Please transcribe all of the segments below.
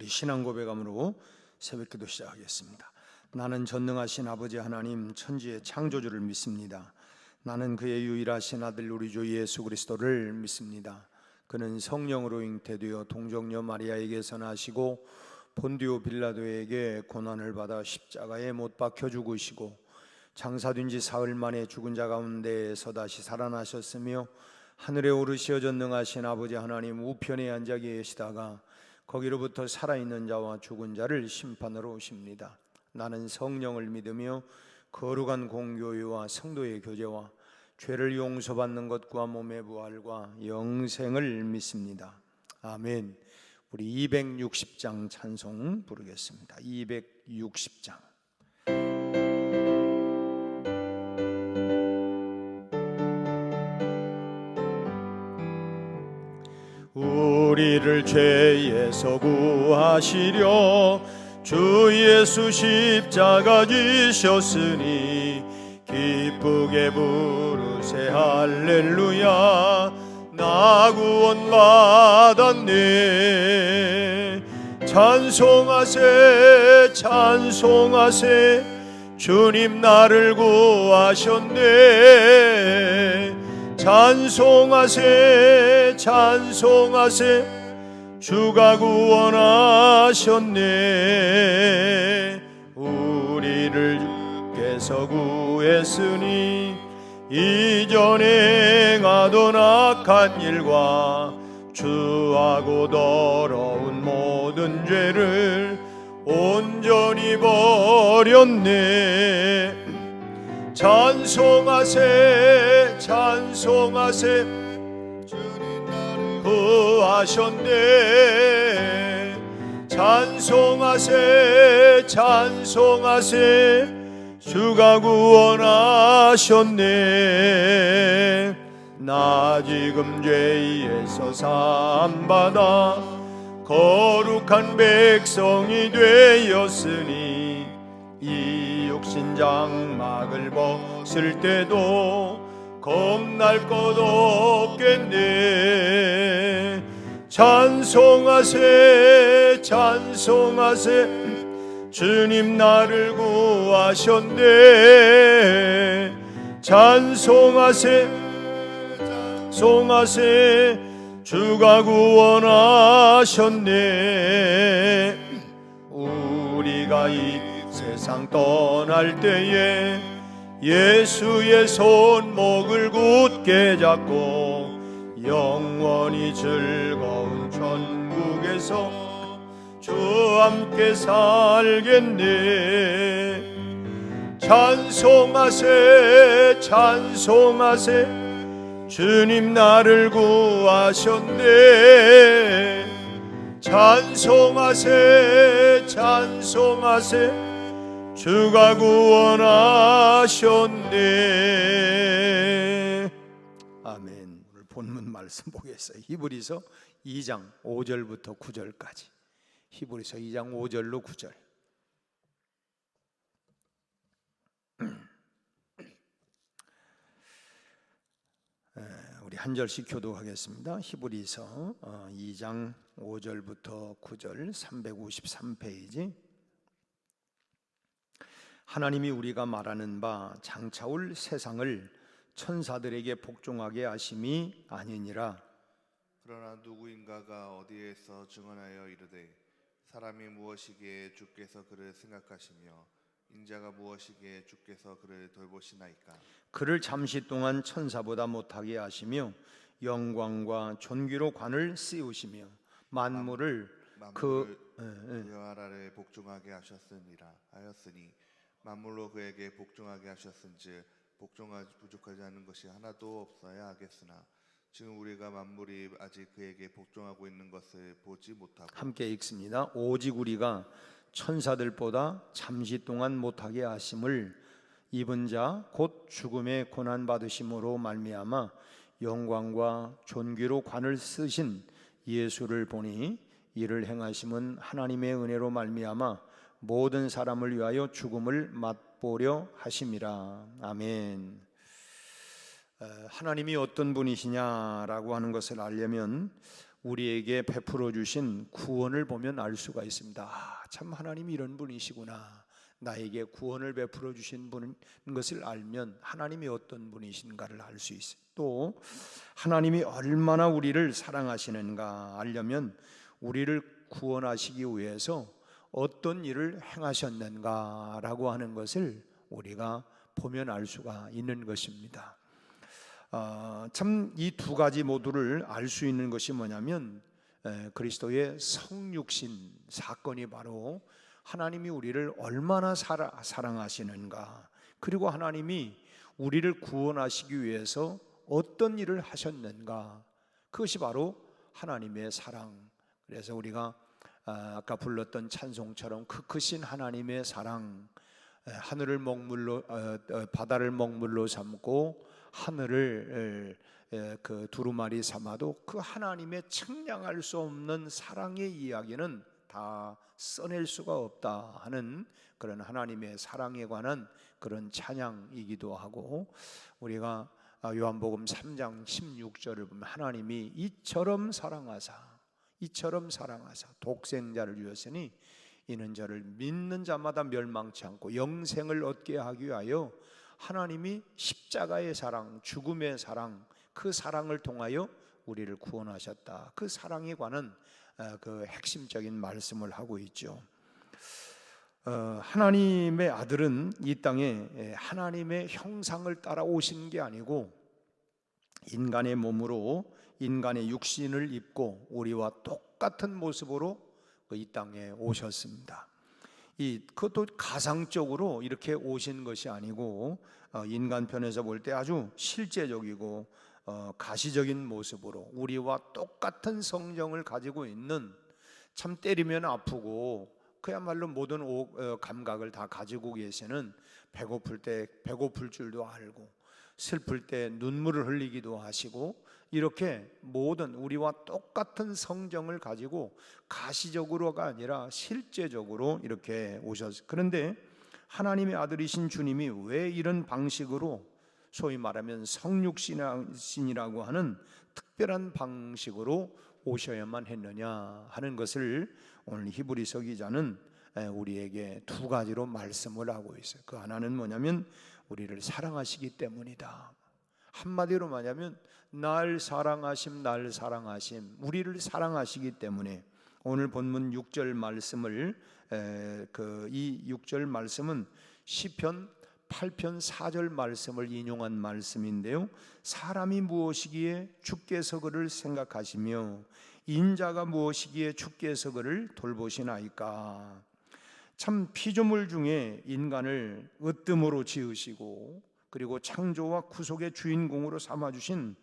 우리 신앙 고백함으로 새벽기도 시작하겠습니다. 나는 전능하신 아버지 하나님 천지의 창조주를 믿습니다. 나는 그의 유일하신 아들 우리 주 예수 그리스도를 믿습니다. 그는 성령으로 잉태되어 동정녀 마리아에게서 나시고 본디오 빌라도에게 고난을 받아 십자가에 못 박혀 죽으시고 장사된 지 사흘 만에 죽은 자 가운데에서 다시 살아나셨으며 하늘에 오르시어 전능하신 아버지 하나님 우편에 앉아 계시다가 거기로부터 살아있는 자와 죽은 자를 심판하러 오십니다. 나는 성령을 믿으며 거룩한 공교회와 성도의 교제와 죄를 용서받는 것과 몸의 부활과 영생을 믿습니다. 아멘. 우리 260장 찬송 부르겠습니다. 260장. 우리를 죄에서 구하시려 주 예수 십자가 지셨으니 기쁘게 부르세 할렐루야 나 구원 받았네. 찬송하세 찬송하세 주님 나를 구하셨네. 찬송하세 찬송하세 주가 구원하셨네. 우리를 주께서 구했으니 이전에 행하던 악한 일과 추하고 더러운 모든 죄를 온전히 버렸네. 찬송하세 찬송하세 주님 나를 구하셨네. 찬송하세 찬송하세 주가 구원하셨네. 나 지금 죄에서 사함받아 거룩한 백성이 되었으니 이 육신 장막을 벗을 때도 겁날 것 없겠네. 찬송하세 찬송하세 주님 나를 구하셨네. 찬송하세 찬송하세 주가 구원하셨네. 우리가 이 세상 떠날 때에 예수의 손목을 굳게 잡고 영원히 즐거운 천국에서 주 함께 살겠네. 찬송하세 찬송하세 주님 나를 구하셨네. 찬송하세 찬송하세 주가 구원하셨네. 아멘. 오늘 본문 말씀 보겠어요. 히브리서 2장 5절부터 9절까지. 히브리서 2장 5절로 9절. 우리 한 절씩 교독하겠습니다. 히브리서 2장 5절부터 9절 353페이지. 하나님이 우리가 말하는 바 장차올 세상을 천사들에게 복종하게 하심이 아니니라. 그러나 누구인가가 어디에서 증언하여 이르되 사람이 무엇이기에 주께서 그를 생각하시며 인자가 무엇이기에 주께서 그를 돌보시나이까. 그를 잠시 동안 천사보다 못하게 하시며 영광과 존귀로 관을 씌우시며 만물을 그 열 아래 복종하게 하였으니 만물로 그에게 복종하게 하셨은즉 복종하지 부족하지 않은 것이 하나도 없어야 하겠으나 지금 우리가 만물이 아직 그에게 복종하고 있는 것을 보지 못하고. 함께 읽습니다. 오직 우리가 천사들보다 잠시 동안 못하게 하심을 입은 자 곧 죽음의 고난 받으심으로 말미암아 영광과 존귀로 관을 쓰신 예수를 보니 이를 행하심은 하나님의 은혜로 말미암아 모든 사람을 위하여 죽음을 맛보려 하심이라. 아멘. 하나님이 어떤 분이시냐라고 하는 것을 알려면 우리에게 베풀어 주신 구원을 보면 알 수가 있습니다. 참 하나님이 이런 분이시구나. 나에게 구원을 베풀어 주신 분인 것을 알면 하나님이 어떤 분이신가를 알 수 있어요. 또 하나님이 얼마나 우리를 사랑하시는가 알려면 우리를 구원하시기 위해서 어떤 일을 행하셨는가라고 하는 것을 우리가 보면 알 수가 있는 것입니다. 참 이 두 가지 모두를 알 수 있는 것이 뭐냐면 그리스도의 성육신 사건이 바로 하나님이 우리를 얼마나 사랑하시는가, 그리고 하나님이 우리를 구원하시기 위해서 어떤 일을 하셨는가, 그것이 바로 하나님의 사랑. 그래서 우리가 아까 불렀던 찬송처럼 그 크신 하나님의 사랑, 하늘을 먹물로 바다를 먹물로 삼고 하늘을 그 두루마리 삼아도 그 하나님의 측량할 수 없는 사랑의 이야기는 다 써낼 수가 없다 하는 그런 하나님의 사랑에 관한 그런 찬양이기도 하고, 우리가 요한복음 3장 16절을 보면 하나님이 이처럼 사랑하사 독생자를 주었으니 이는 저를 믿는 자마다 멸망치 않고 영생을 얻게 하기 위하여 하나님이 십자가의 사랑, 죽음의 사랑, 그 사랑을 통하여 우리를 구원하셨다. 그 사랑에 관한 그 핵심적인 말씀을 하고 있죠. 하나님의 아들은 이 땅에 하나님의 형상을 따라 오신 게 아니고 인간의 몸으로 인간의 육신을 입고 우리와 똑같은 모습으로 이 땅에 오셨습니다. 그것도 가상적으로 이렇게 오신 것이 아니고 인간 편에서 볼 때 아주 실제적이고 가시적인 모습으로 우리와 똑같은 성정을 가지고 있는, 참 때리면 아프고 그야말로 모든 감각을 다 가지고 계시는, 배고플 때 배고플 줄도 알고 슬플 때 눈물을 흘리기도 하시고, 이렇게 모든 우리와 똑같은 성정을 가지고 가시적으로가 아니라 실제적으로 이렇게 오셨어요. 그런데 하나님의 아들이신 주님이 왜 이런 방식으로, 소위 말하면 성육신이라고 하는 특별한 방식으로 오셔야만 했느냐 하는 것을 오늘 히브리서 기자는 우리에게 두 가지로 말씀을 하고 있어요. 그 하나는 뭐냐면 우리를 사랑하시기 때문이다. 한마디로 말하면 날 사랑하심, 우리를 사랑하시기 때문에. 오늘 본문 6절 말씀을 이 6절 말씀은 시편 8편 4절 말씀을 인용한 말씀인데요, 사람이 무엇이기에 주께서 그를 생각하시며 인자가 무엇이기에 주께서 그를 돌보시나이까. 참 피조물 중에 인간을 으뜸으로 지으시고 그리고 창조와 구속의 주인공으로 삼아주신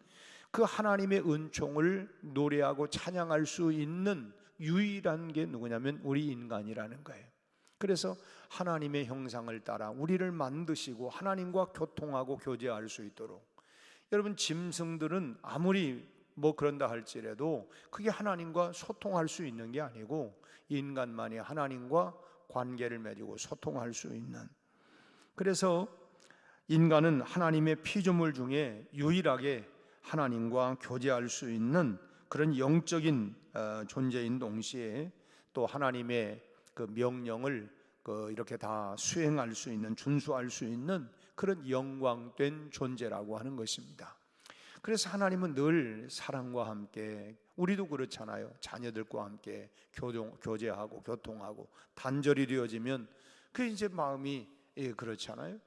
그 하나님의 은총을 노래하고 찬양할 수 있는 유일한 게 누구냐면 우리 인간이라는 거예요. 그래서 하나님의 형상을 따라 우리를 만드시고 하나님과 교통하고 교제할 수 있도록, 여러분 짐승들은 아무리 뭐 그런다 할지라도 그게 하나님과 소통할 수 있는 게 아니고 인간만이 하나님과 관계를 맺고 소통할 수 있는, 그래서 인간은 하나님의 피조물 중에 유일하게 하나님과 교제할 수 있는 그런 영적인 존재인 동시에 또 하나님의 그 명령을 이렇게 다 수행할 수 있는, 준수할 수 있는 그런 영광된 존재라고 하는 것입니다. 그래서 하나님은 늘 사랑과 함께, 우리도 그렇잖아요. 자녀들과 함께 교제하고 교통하고 단절이 되어지면 그 이제 마음이 그렇잖아요.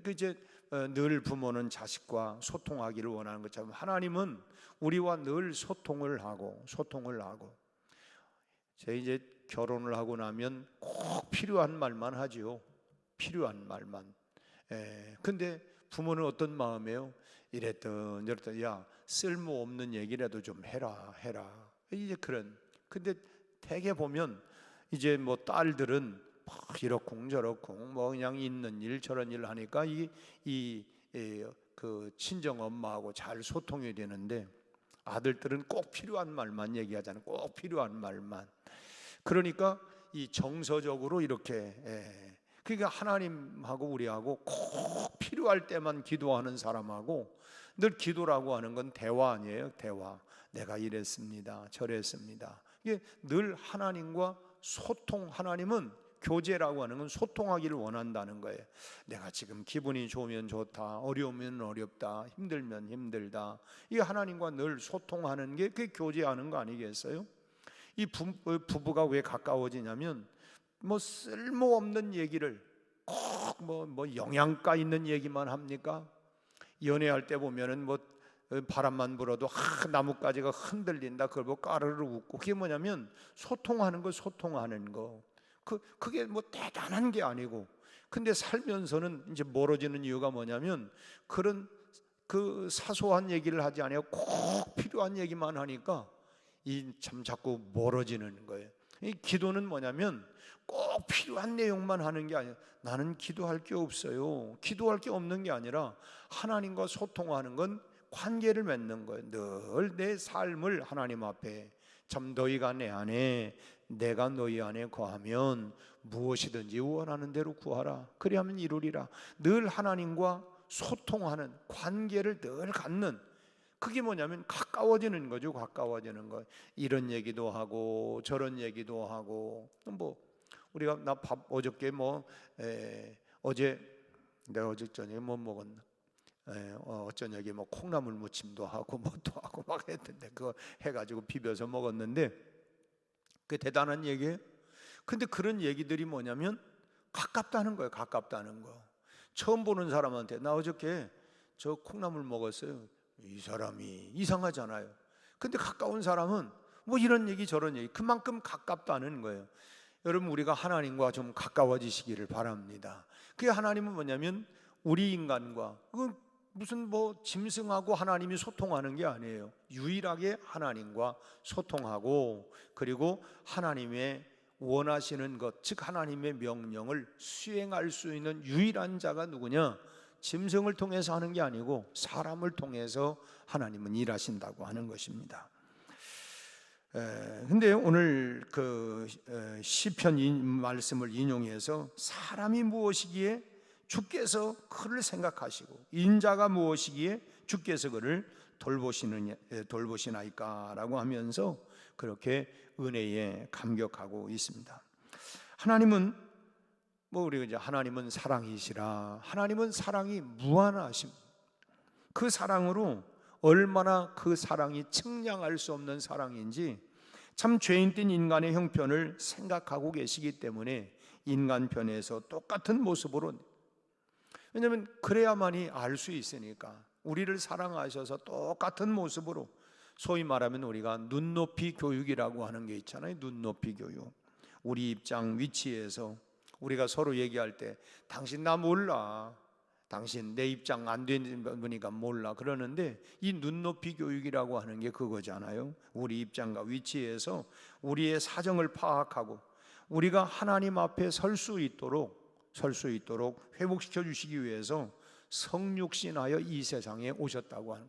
그 이제 늘 부모는 자식과 소통하기를 원하는 것처럼 하나님은 우리와 늘 소통을 하고. 제가 이제 결혼을 하고 나면 꼭 필요한 말만 하지요. 필요한 말만. 근데 부모는 어떤 마음이에요? 이랬던 저랬던, 야 쓸모없는 얘기라도 좀 해라 이제 그런. 근데 대개 보면 이제 뭐 딸들은 뭐 이러쿵저러쿵 뭐 그냥 있는 일 저런 일 하니까 그 친정 엄마하고 잘 소통이 되는데, 아들들은 꼭 필요한 말만 얘기하잖아요. 꼭 필요한 말만. 그러니까 이 정서적으로 이렇게 그러니까 하나님하고 우리하고 꼭 필요할 때만 기도하는 사람하고 늘 기도라고 하는 건 대화 아니에요. 대화. 내가 이랬습니다. 저랬습니다. 이게 늘 하나님과 소통. 하나님은 교제라고 하는 건 소통하기를 원한다는 거예요. 내가 지금 기분이 좋으면 좋다, 어려우면 어렵다, 힘들면 힘들다. 이 하나님과 늘 소통하는 게 그게 교제하는 거 아니겠어요? 이 부부가 왜 가까워지냐면 뭐 쓸모없는 얘기를 꼭 뭐 영양가 있는 얘기만 합니까? 연애할 때 보면은 뭐 바람만 불어도 나뭇가지가 흔들린다. 그걸 뭐 까르르 웃고. 그게 뭐냐면 소통하는 거, 소통하는 거. 그게 뭐 대단한 게 아니고. 근데 살면서는 이제 멀어지는 이유가 뭐냐면 그런 그 사소한 얘기를 하지 않아요. 꼭 필요한 얘기만 하니까 이 참 자꾸 멀어지는 거예요. 이 기도는 뭐냐면 꼭 필요한 내용만 하는 게 아니에요. 나는 기도할 게 없어요. 기도할 게 없는 게 아니라 하나님과 소통하는 건 관계를 맺는 거예요. 늘 내 삶을 하나님 앞에 참 너희가 내 안에 내가 너희 안에 거하면 무엇이든지 원하는 대로 구하라. 그리하면 이루리라. 늘 하나님과 소통하는 관계를 늘 갖는 그게 뭐냐면 가까워지는 거죠. 가까워지는 거. 이런 얘기도 하고 저런 얘기도 하고 뭐 우리가 나 밥 어저께 어제 내가 어제 저녁에 뭐 먹었나? 저녁에 뭐 콩나물 무침도 하고 뭐도 하고 막 했는데 그거 해가지고 비벼서 먹었는데 그 대단한 얘기예요. 근데 그런 얘기들이 뭐냐면 가깝다는 거예요. 가깝다는 거. 처음 보는 사람한테 나 어저께 저 콩나물 먹었어요. 이 사람이 이상하잖아요. 근데 가까운 사람은 뭐 이런 얘기 저런 얘기 그만큼 가깝다는 거예요. 여러분 우리가 하나님과 좀 가까워지시기를 바랍니다. 그게 하나님은 뭐냐면 우리 인간과 그 무슨 뭐 짐승하고 하나님이 소통하는 게 아니에요. 유일하게 하나님과 소통하고 그리고 하나님의 원하시는 것, 즉 하나님의 명령을 수행할 수 있는 유일한 자가 누구냐? 짐승을 통해서 하는 게 아니고 사람을 통해서 하나님은 일하신다고 하는 것입니다. 근데 오늘 그 시편 말씀을 인용해서 사람이 무엇이기에 주께서 그를 생각하시고 인자가 무엇이기에 주께서 그를 돌보시나이까라고 하면서 그렇게 은혜에 감격하고 있습니다. 하나님은 우리가 이제 하나님은 사랑이시라. 하나님은 사랑이 무한하심. 그 사랑으로 얼마나 그 사랑이 측량할 수 없는 사랑인지 참 죄인된 인간의 형편을 생각하고 계시기 때문에 인간 편에서 똑같은 모습으로 왜냐하면 그래야만이 알 수 있으니까 우리를 사랑하셔서 똑같은 모습으로 소위 말하면 우리가 눈높이 교육이라고 하는 게 있잖아요. 눈높이 교육. 우리 입장 위치에서 우리가 서로 얘기할 때 당신 나 몰라. 당신 내 입장 안 되는 분이니까 몰라 그러는데 이 눈높이 교육이라고 하는 게 그거잖아요. 우리 입장과 위치에서 우리의 사정을 파악하고 우리가 하나님 앞에 설 수 있도록 회복시켜 주시기 위해서 성육신하여 이 세상에 오셨다고 하는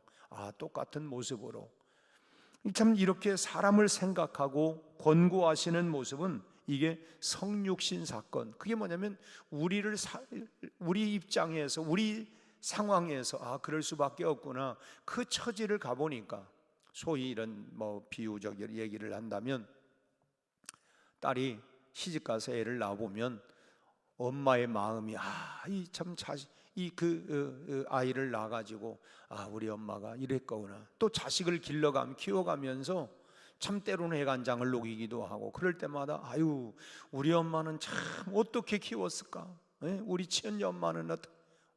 똑같은 모습으로 참 이렇게 사람을 생각하고 권고하시는 모습은 이게 성육신 사건. 그게 뭐냐면 우리 입장에서 우리 상황에서 그럴 수밖에 없구나. 그 처지를 가보니까 소위 이런 비유적 얘기를 한다면 딸이 시집가서 애를 낳아보면 엄마의 마음이 이 참 자식 아이를 낳아가지고 우리 엄마가 이랬거구나. 또 자식을 키워가면서 참 때로는 애간장을 녹이기도 하고 그럴 때마다 우리 엄마는 참 어떻게 키웠을까? 우리 친녀 엄마는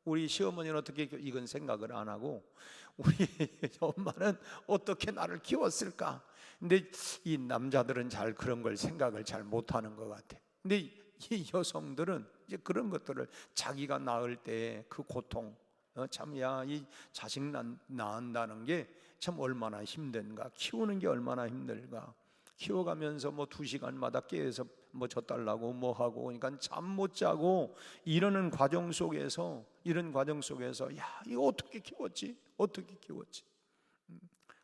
우리 시어머니는 어떻게 이건 생각을 안 하고 우리 엄마는 어떻게 나를 키웠을까? 근데 이 남자들은 잘 그런 걸 생각을 잘 못하는 것 같아. 근데 이 여성들은 이제 그런 것들을 자기가 낳을 때 그 고통 이 자식 낳는다는 게 참 얼마나 힘든가, 키우는 게 얼마나 힘들까. 키워가면서 2시간마다 깨어서 젖달라고 하고 그러니까 잠 못 자고 이런 과정 속에서 이거 어떻게 키웠지?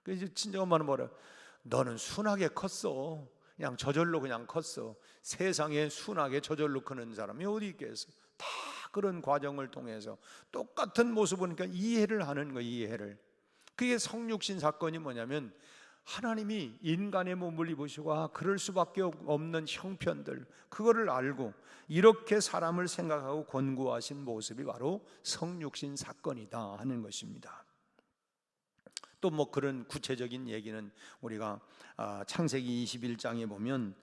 그래서 친정엄마는 뭐래? 너는 순하게 컸어. 그냥 저절로 그냥 컸어. 세상에 순하게 저절로 크는 사람이 어디 있겠어? 그런 과정을 통해서 똑같은 모습을 그러니까 이해를 하는 거예요. 이해를. 그게 성육신 사건이 뭐냐면 하나님이 인간의 몸을 입으시고 그럴 수밖에 없는 형편들 그거를 알고 이렇게 사람을 생각하고 권고하신 모습이 바로 성육신 사건이다 하는 것입니다. 또 뭐 그런 구체적인 얘기는 우리가 창세기 21장에 보면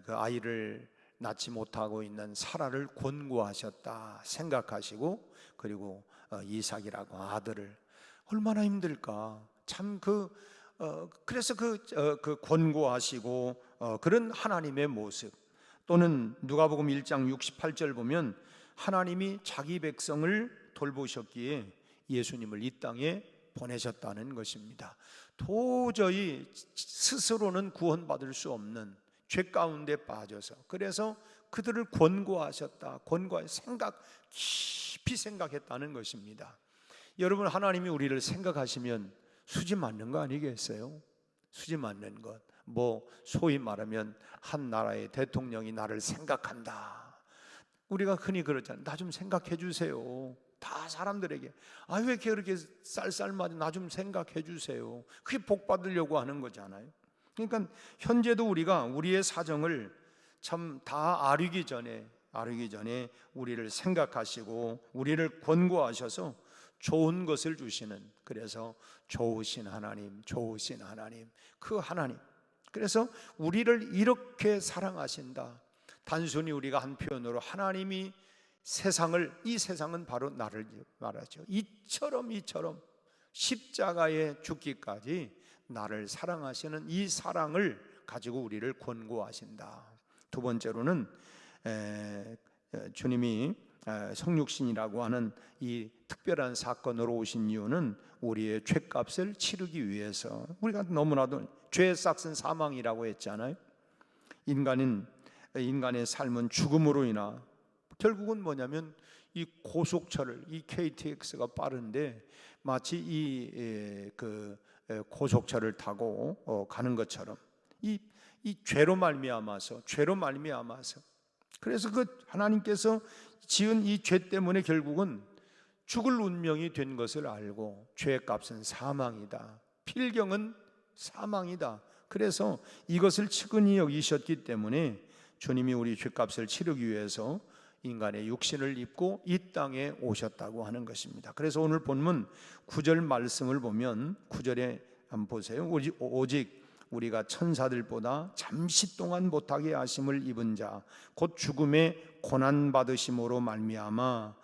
그 아이를 낳지 못하고 있는 사라를 권고하셨다 생각하시고 그리고 이삭이라고 아들을 얼마나 힘들까 참 그래서 그 권고하시고 그런 하나님의 모습 또는 누가복음 1장 68절 보면 하나님이 자기 백성을 돌보셨기에 예수님을 이 땅에 보내셨다는 것입니다. 도저히 스스로는 구원받을 수 없는 죄 가운데 빠져서 그래서 그들을 권고하셨다. 깊이 생각했다는 것입니다. 여러분 하나님이 우리를 생각하시면 수지 맞는 거 아니겠어요? 수지 맞는 것. 뭐 소위 말하면 한 나라의 대통령이 나를 생각한다. 우리가 흔히 그러잖아요. 나 좀 생각해 주세요. 다 사람들에게 왜 이렇게 그렇게 쌀쌀맞아 나 좀 생각해 주세요. 그게 복 받으려고 하는 거잖아요. 그러니까 현재도 우리가 우리의 사정을 참 다 아르기 전에 우리를 생각하시고 우리를 권고하셔서 좋은 것을 주시는 그래서 좋으신 하나님 그 하나님 그래서 우리를 이렇게 사랑하신다. 단순히 우리가 한 표현으로 하나님이 이 세상은 바로 나를 말하죠. 이처럼 십자가에 죽기까지 나를 사랑하시는 이 사랑을 가지고 우리를 권고하신다. 두 번째로는 주님이 성육신이라고 하는 이 특별한 사건으로 오신 이유는 우리의 죄값을 치르기 위해서. 우리가 너무나도 죄의 싹은 사망이라고 했잖아요. 인간의 삶은 죽음으로 인하 결국은 뭐냐면 이 고속철을 이 KTX가 빠른데 마치 이 고속철을 타고 가는 것처럼 이 죄로 말미암아서 그래서 그 하나님께서 지은 이 죄 때문에 결국은 죽을 운명이 된 것을 알고 죄의 값은 사망이다. 필경은 사망이다. 그래서 이것을 측은히 여기셨기 때문에 주님이 우리 죄값을 치르기 위해서 인간의 육신을 입고 이 땅에 오셨다고 하는 것입니다. 그래서 오늘 본문 9절 말씀을 보면 9절에 한번 보세요. 오직 우리가 천사들보다 잠시 동안 못하게 하심을 입은 자 곧 죽음의 고난 받으심으로 말미암아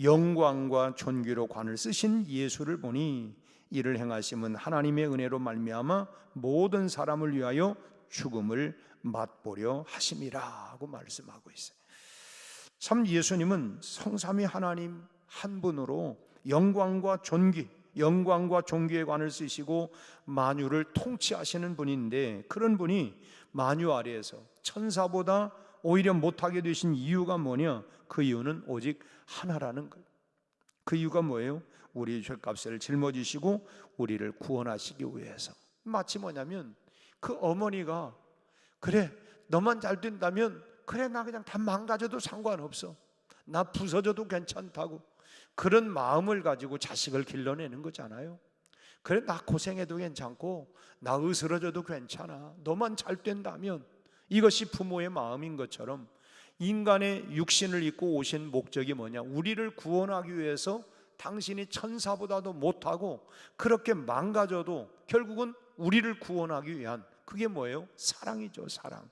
영광과 존귀로 관을 쓰신 예수를 보니 이를 행하심은 하나님의 은혜로 말미암아 모든 사람을 위하여 죽음을 맛보려 하심이라고 말씀하고 있어요. 참 예수님은 성삼위 하나님 한 분으로 영광과 존귀의 관을 쓰시고 만유를 통치하시는 분인데 그런 분이 만유 아래에서 천사보다 오히려 못하게 되신 이유가 뭐냐? 그 이유는 오직 하나라는 거예요. 그 이유가 뭐예요? 우리 죄값을 짊어지시고 우리를 구원하시기 위해서. 마치 뭐냐면 그 어머니가 그래 너만 잘 된다면 그래 나 그냥 다 망가져도 상관없어. 나 부서져도 괜찮다고. 그런 마음을 가지고 자식을 길러내는 거잖아요. 그래 나 고생해도 괜찮고 나 으스러져도 괜찮아. 너만 잘 된다면. 이것이 부모의 마음인 것처럼 인간의 육신을 입고 오신 목적이 뭐냐? 우리를 구원하기 위해서 당신이 천사보다도 못하고 그렇게 망가져도 결국은 우리를 구원하기 위한 그게 뭐예요? 사랑이죠. 사랑.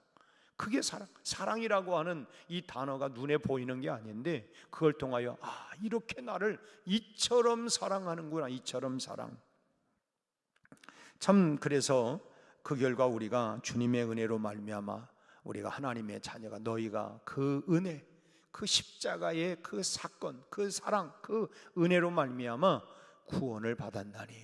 그게 사랑이라고 하는 이 단어가 눈에 보이는 게 아닌데 그걸 통하여 이렇게 나를 이처럼 사랑하는구나. 이처럼 사랑. 참 그래서 그 결과 우리가 주님의 은혜로 말미암아 우리가 하나님의 자녀가 너희가 그 은혜 그 십자가의 그 사건 그 사랑 그 은혜로 말미암아 구원을 받았나니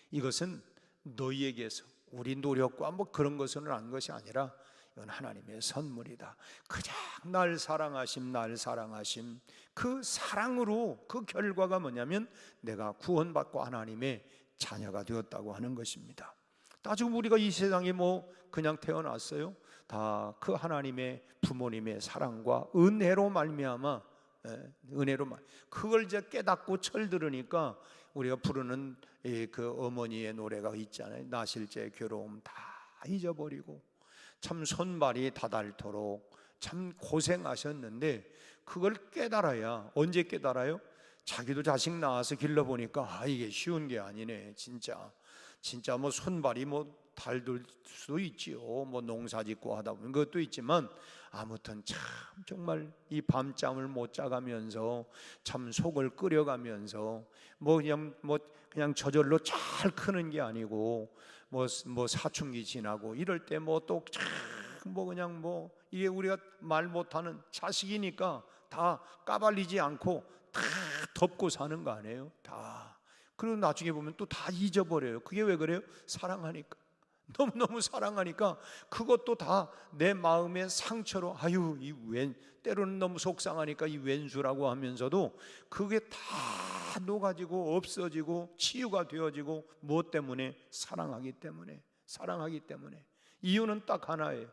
이것은 너희에게서 우리 노력과 뭐 그런 것은 한 것이 아니라 이건 하나님의 선물이다. 그냥 날 사랑하심 그 사랑으로 그 결과가 뭐냐면 내가 구원받고 하나님의 자녀가 되었다고 하는 것입니다. 따지고 우리가 이 세상에 뭐 그냥 태어났어요? 다 그 하나님의 부모님의 사랑과 은혜로 말미암아 은혜로만. 그걸 이제 깨닫고 철들으니까 우리가 부르는 그 어머니의 노래가 있잖아요. 나실제 괴로움 다 잊어버리고 참 손발이 다닳도록 참 고생하셨는데 그걸 깨달아야. 언제 깨달아요? 자기도 자식 낳아서 길러보니까 이게 쉬운 게 아니네. 진짜 뭐 손발이 뭐 달들 수도 있지요. 뭐 농사 짓고 하다 보면 그것도 있지만 아무튼 참 정말 이 밤잠을 못 자가면서 참 속을 끓여가면서 뭐 그냥 저절로 잘 크는 게 아니고 뭐 사춘기 지나고 이럴 때 뭐 또 참 뭐 그냥 뭐 이게 우리가 말 못하는 자식이니까 다 까발리지 않고 다 덮고 사는 거 아니에요? 다. 그리고 나중에 보면 또 다 잊어버려요. 그게 왜 그래요? 사랑하니까. 너무너무 사랑하니까 그것도 다 내 마음의 상처로 때로는 너무 속상하니까 이 왼수라고 하면서도 그게 다 녹아지고 없어지고 치유가 되어지고 무엇 때문에? 사랑하기 때문에. 이유는 딱 하나예요.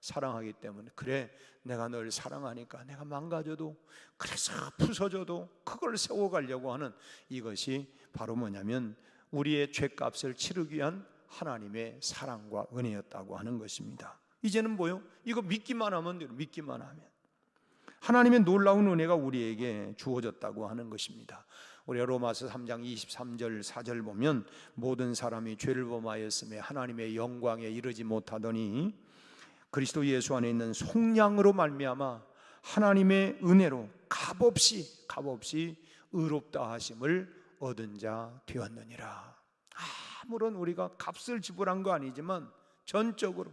사랑하기 때문에. 그래, 내가 널 사랑하니까 내가 망가져도, 그래서 부서져도 그걸 세워가려고 하는, 이것이 바로 뭐냐면 우리의 죄값을 치르기 위한 하나님의 사랑과 은혜였다고 하는 것입니다. 이제는 뭐요? 이거 믿기만 하면 돼요. 믿기만 하면 하나님의 놀라운 은혜가 우리에게 주어졌다고 하는 것입니다. 우리가 로마서 3장 23절 4절 보면 모든 사람이 죄를 범하였음에 하나님의 영광에 이르지 못하더니 그리스도 예수 안에 있는 속량으로 말미암아 하나님의 은혜로 값없이 의롭다 하심을 얻은 자 되었느니라. 아무런 우리가 값을 지불한 거 아니지만 전적으로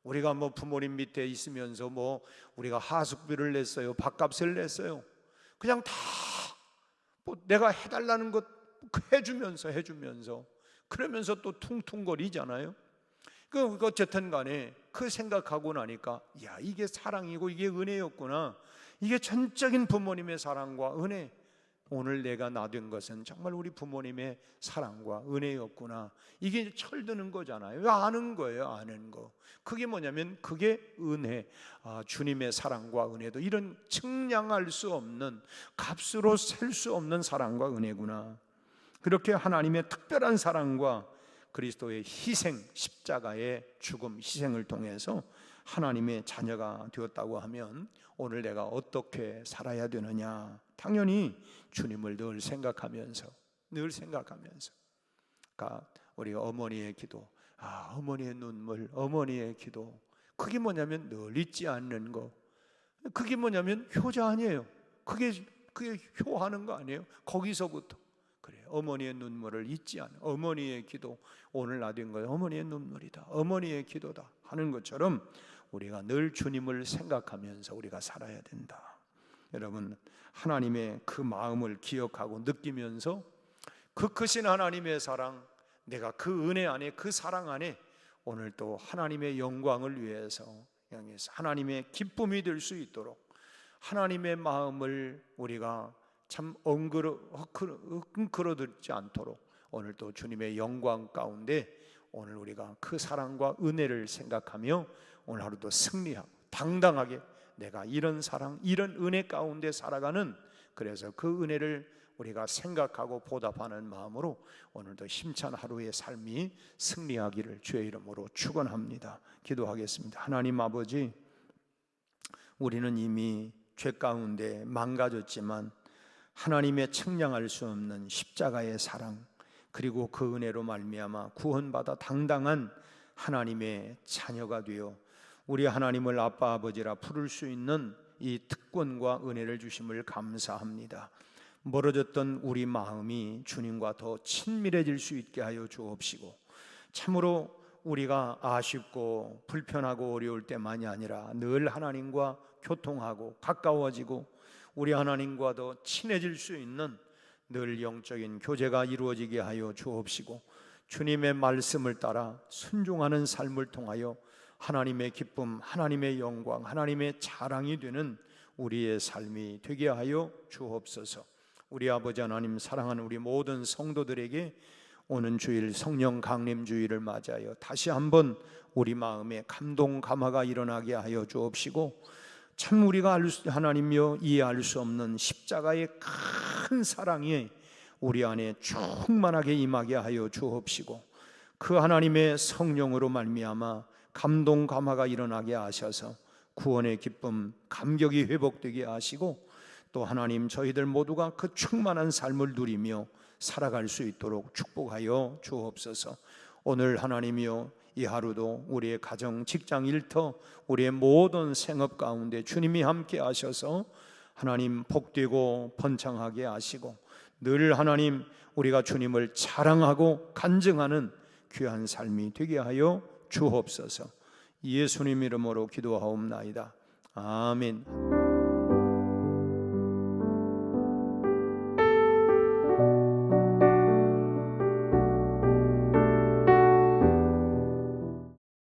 우리가 뭐 부모님 밑에 있으면서 뭐 우리가 하숙비를 냈어요, 밥값을 냈어요. 그냥 다 뭐 내가 해달라는 것 해주면서 그러면서 또 퉁퉁거리잖아요. 어쨌든 간에 그 생각하고 나니까 이게 사랑이고 이게 은혜였구나. 이게 전적인 부모님의 사랑과 은혜. 오늘 내가 나된 것은 정말 우리 부모님의 사랑과 은혜였구나. 이게 철드는 거잖아요. 아는 거예요. 아는 거. 그게 뭐냐면 그게 은혜. 주님의 사랑과 은혜도 이런 측량할 수 없는, 값으로 셀 수 없는 사랑과 은혜구나. 그렇게 하나님의 특별한 사랑과 그리스도의 희생, 십자가의 죽음, 희생을 통해서 하나님의 자녀가 되었다고 하면 오늘 내가 어떻게 살아야 되느냐? 당연히 주님을 늘 생각하면서 그러니까 우리가 어머니의 기도, 어머니의 눈물, 어머니의 기도, 그게 뭐냐면 늘 잊지 않는 거. 그게 뭐냐면 효자 아니에요. 그게 효하는 거 아니에요. 거기서부터 그래, 어머니의 눈물을 잊지 않는, 어머니의 기도, 오늘 나된 거예요. 어머니의 눈물이다, 어머니의 기도다 하는 것처럼 우리가 늘 주님을 생각하면서 우리가 살아야 된다. 여러분, 하나님의 그 마음을 기억하고 느끼면서 그 크신 하나님의 사랑, 내가 그 은혜 안에, 그 사랑 안에 오늘 또 하나님의 영광을 위해서 하나님의 기쁨이 될 수 있도록 하나님의 마음을 우리가 참 엉클어듣지 않도록 오늘 또 주님의 영광 가운데 오늘 우리가 그 사랑과 은혜를 생각하며 오늘 하루도 승리하고 당당하게 내가 이런 사랑, 이런 은혜 가운데 살아가는, 그래서 그 은혜를 우리가 생각하고 보답하는 마음으로 오늘도 힘찬 하루의 삶이 승리하기를 주의 이름으로 축원합니다. 기도하겠습니다. 하나님 아버지, 우리는 이미 죄 가운데 망가졌지만 하나님의 측량할 수 없는 십자가의 사랑, 그리고 그 은혜로 말미암아 구원받아 당당한 하나님의 자녀가 되어 우리 하나님을 아빠 아버지라 부를 수 있는 이 특권과 은혜를 주심을 감사합니다. 멀어졌던 우리 마음이 주님과 더 친밀해질 수 있게 하여 주옵시고, 참으로 우리가 아쉽고 불편하고 어려울 때만이 아니라 늘 하나님과 교통하고 가까워지고 우리 하나님과 더 친해질 수 있는 늘 영적인 교제가 이루어지게 하여 주옵시고, 주님의 말씀을 따라 순종하는 삶을 통하여 하나님의 기쁨, 하나님의 영광, 하나님의 자랑이 되는 우리의 삶이 되게 하여 주옵소서. 우리 아버지 하나님, 사랑하는 우리 모든 성도들에게 오는 주일 성령 강림 주일을 맞이하여 다시 한번 우리 마음에 감동 감화가 일어나게 하여 주옵시고, 참 우리가 하나님이여 이해할 수 없는 십자가의 큰 사랑이 우리 안에 충만하게 임하게 하여 주옵시고, 그 하나님의 성령으로 말미암아 감동 감화가 일어나게 하셔서 구원의 기쁨, 감격이 회복되게 하시고, 또 하나님 저희들 모두가 그 충만한 삶을 누리며 살아갈 수 있도록 축복하여 주옵소서. 오늘 하나님이여 이 하루도 우리의 가정, 직장, 일터, 우리의 모든 생업 가운데 주님이 함께 하셔서 하나님 복되고 번창하게 하시고, 늘 하나님 우리가 주님을 자랑하고 간증하는 귀한 삶이 되게 하여 주옵소서. 예수님 이름으로 기도하옵나이다. 아멘.